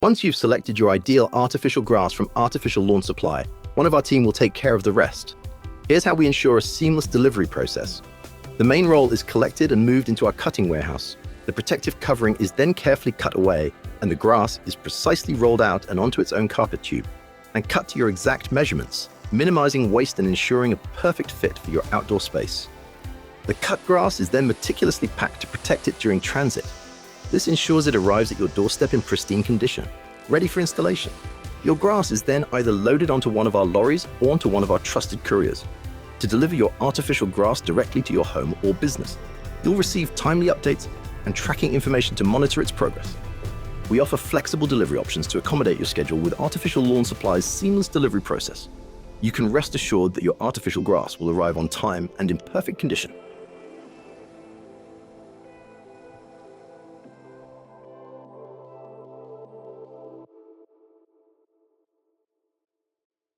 Once you've selected your ideal artificial grass from artificial lawn supply, one of our team will take care of the rest. Here's how we ensure a seamless delivery process. The main roll is collected and moved into our cutting warehouse. The protective covering is then carefully cut away, and the grass is precisely rolled out and onto its own carpet tube, and cut to your exact measurements, minimizing waste and ensuring a perfect fit for your outdoor space. The cut grass is then meticulously packed to protect it during transit. This ensures it arrives at your doorstep in pristine condition, ready for installation. Your grass is then either loaded onto one of our lorries or onto one of our trusted couriers to deliver your artificial grass directly to your home or business. You'll receive timely updates and tracking information to monitor its progress. We offer flexible delivery options to accommodate your schedule with Artificial Lawn Supply's seamless delivery process. You can rest assured that your artificial grass will arrive on time and in perfect condition.